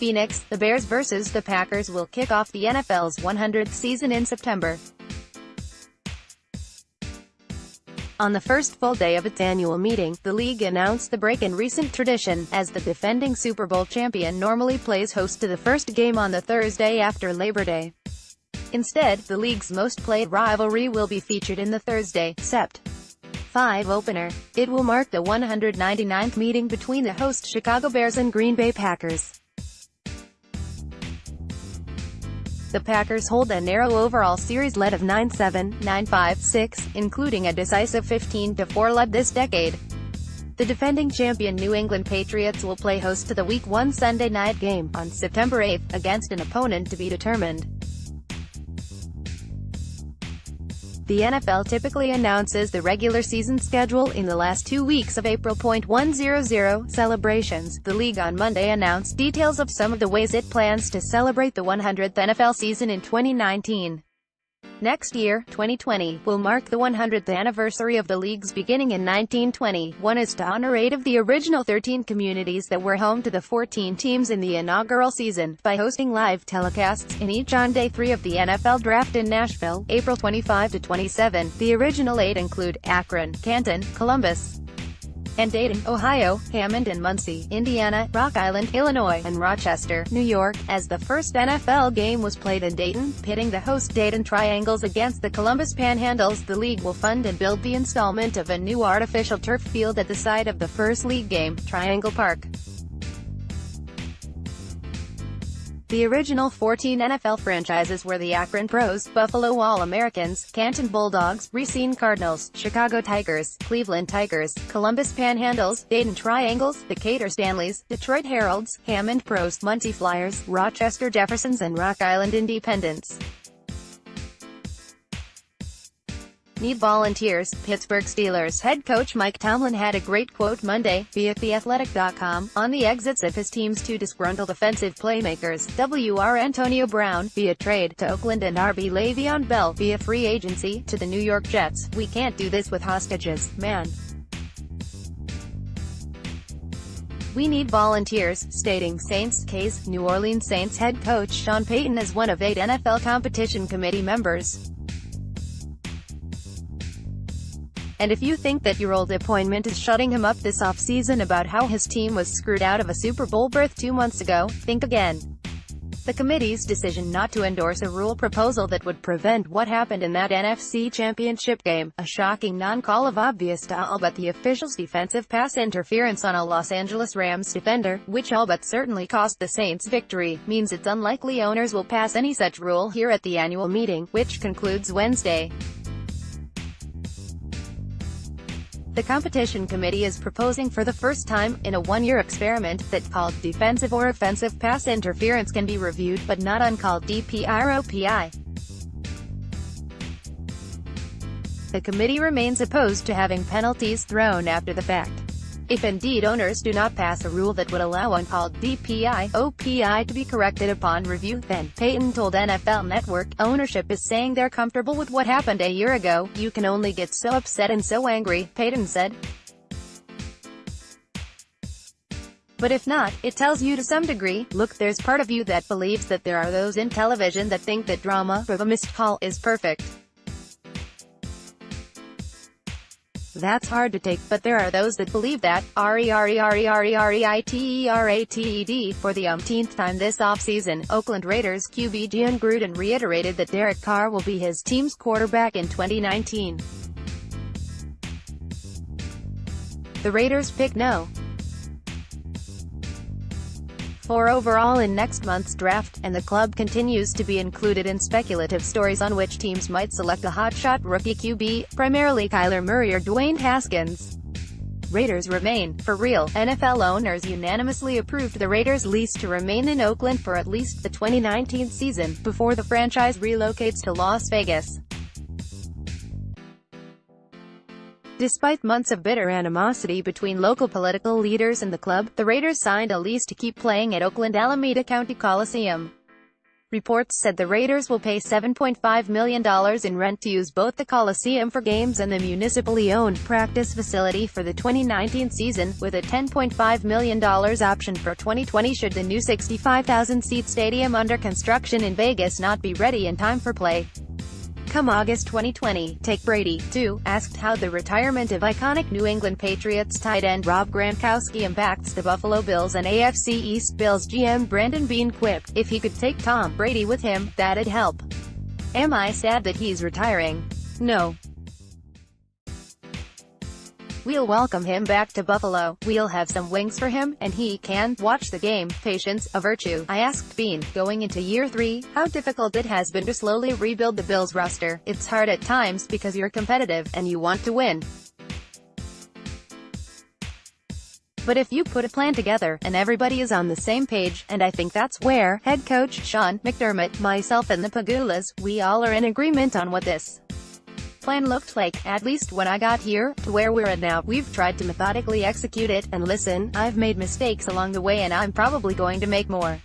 Phoenix, the Bears vs. the Packers will kick off the NFL's 100th season in September. On the first full day of its annual meeting, the league announced the break in recent tradition, as the defending Super Bowl champion normally plays host to the first game on the Thursday after Labor Day. Instead, the league's most played rivalry will be featured in the Thursday, Sept. 5 opener. It will mark the 199th meeting between the host Chicago Bears and Green Bay Packers. The Packers hold a narrow overall series lead of 9-7, 9-5-6, including a decisive 15-4 lead this decade. The defending champion New England Patriots will play host to the Week 1 Sunday night game, on September 8, against an opponent to be determined. The NFL typically announces the regular season schedule in the last 2 weeks of April. 100 celebrations. The league on Monday announced details of some of the ways it plans to celebrate the 100th NFL season in 2019. Next year, 2020, will mark the 100th anniversary of the league's beginning in 1920. One is to honor 8 of the original 13 communities that were home to the 14 teams in the inaugural season, by hosting live telecasts, in each on Day 3 of the NFL Draft in Nashville, April 25-27. The original 8 include Akron, Canton, Columbus, and Dayton, Ohio, Hammond and Muncie, Indiana, Rock Island, Illinois, and Rochester, New York, as the first NFL game was played in Dayton, pitting the host Dayton Triangles against the Columbus Panhandles. The league will fund and build the installment of a new artificial turf field at the site of the first league game, Triangle Park. The original 14 NFL franchises were the Akron Pros, Buffalo All-Americans, Canton Bulldogs, Racine Cardinals, Chicago Tigers, Cleveland Tigers, Columbus Panhandles, Dayton Triangles, Decatur Stanleys, Detroit Heralds, Hammond Pros, Muncie Flyers, Rochester Jeffersons and Rock Island Independents. Need volunteers. Pittsburgh Steelers head coach Mike Tomlin had a great quote Monday, via TheAthletic.com, on the exits of his team's 2 disgruntled offensive playmakers, Wr. Antonio Brown, via trade, to Oakland, and RB Le'Veon Bell, via free agency, to the New York Jets. "We can't do this with hostages, man. We need volunteers," stating Saints case. New Orleans Saints head coach Sean Payton is one of 8 NFL competition committee members. And if you think that your old appointment is shutting him up this offseason about how his team was screwed out of a Super Bowl berth 2 months ago, think again. The committee's decision not to endorse a rule proposal that would prevent what happened in that NFC Championship game, a shocking non-call of obvious to all but the officials' defensive pass interference on a Los Angeles Rams defender, which all but certainly cost the Saints victory, means it's unlikely owners will pass any such rule here at the annual meeting, which concludes Wednesday. The competition committee is proposing for the first time, in a 1-year experiment, that called defensive or offensive pass interference can be reviewed, but not uncalled DP or OPI. The committee remains opposed to having penalties thrown after the fact. If indeed owners do not pass a rule that would allow uncalled DPI, OPI to be corrected upon review, then, Payton told NFL Network, ownership is saying they're comfortable with what happened a year ago. "You can only get so upset and so angry," Payton said. "But if not, it tells you to some degree, look, there's part of you that believes that there are those in television that think that drama, for the missed call, is perfect. That's hard to take, but there are those that believe that, REITERATED, for the umpteenth time this offseason." Oakland Raiders QB Jon Gruden reiterated that Derek Carr will be his team's quarterback in 2019. The Raiders pick no. 4 overall in next month's draft, and the club continues to be included in speculative stories on which teams might select a hotshot rookie QB, primarily Kyler Murray or Dwayne Haskins. Raiders remain, for real. NFL owners unanimously approved the Raiders' lease to remain in Oakland for at least the 2019 season, before the franchise relocates to Las Vegas. Despite months of bitter animosity between local political leaders and the club, the Raiders signed a lease to keep playing at Oakland Alameda County Coliseum. Reports said the Raiders will pay $7.5 million in rent to use both the Coliseum for games and the municipally owned practice facility for the 2019 season, with a $10.5 million option for 2020 should the new 65,000-seat stadium under construction in Vegas not be ready in time for play. Come August 2020, Take Brady, too, asked how the retirement of iconic New England Patriots tight end Rob Gronkowski impacts the Buffalo Bills, and AFC East Bills GM Brandon Beane quipped, "If he could take Tom Brady with him, that'd help. Am I sad that he's retiring? No. We'll welcome him back to Buffalo. We'll have some wings for him, and he can watch the game. Patience, a virtue." I asked Beane, going into year 3, how difficult it has been to slowly rebuild the Bills roster. "It's hard at times because you're competitive, and you want to win. But if you put a plan together, and everybody is on the same page, and I think that's where head coach Sean McDermott, myself and the Pagulas, we all are in agreement on what this plan looked like, at least when I got here, to where we're at now. We've tried to methodically execute it, and listen, I've made mistakes along the way and I'm probably going to make more.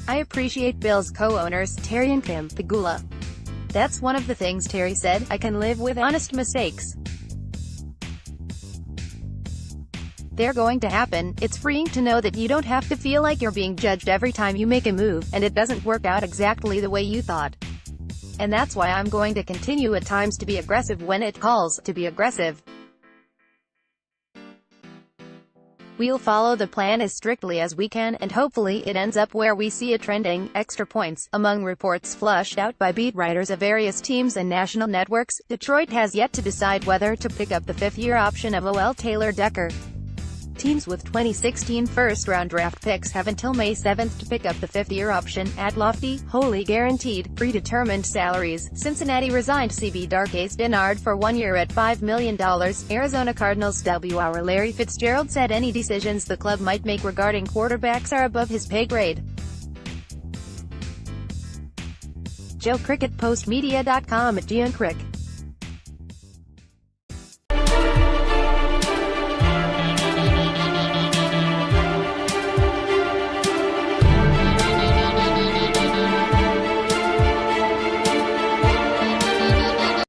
I appreciate Bills co-owners, Terry and Kim Pagula. That's one of the things Terry said, I can live with honest mistakes. They're going to happen. It's freeing to know that you don't have to feel like you're being judged every time you make a move, and it doesn't work out exactly the way you thought. And that's why I'm going to continue at times to be aggressive when it calls to be aggressive. We'll follow the plan as strictly as we can, and hopefully it ends up where we see it trending." Extra points. Among reports flushed out by beat writers of various teams and national networks, Detroit has yet to decide whether to pick up the fifth-year option of O.L. Taylor Decker. Teams with 2016 first-round draft picks have until May 7th to pick up the fifth-year option, at lofty, wholly guaranteed, predetermined salaries. Cincinnati resigned CB Darkase Denard for 1 year at $5 million. Arizona Cardinals WR Larry Fitzgerald said any decisions the club might make regarding quarterbacks are above his pay grade. Joe Cricket, postmedia.com @GionCrick.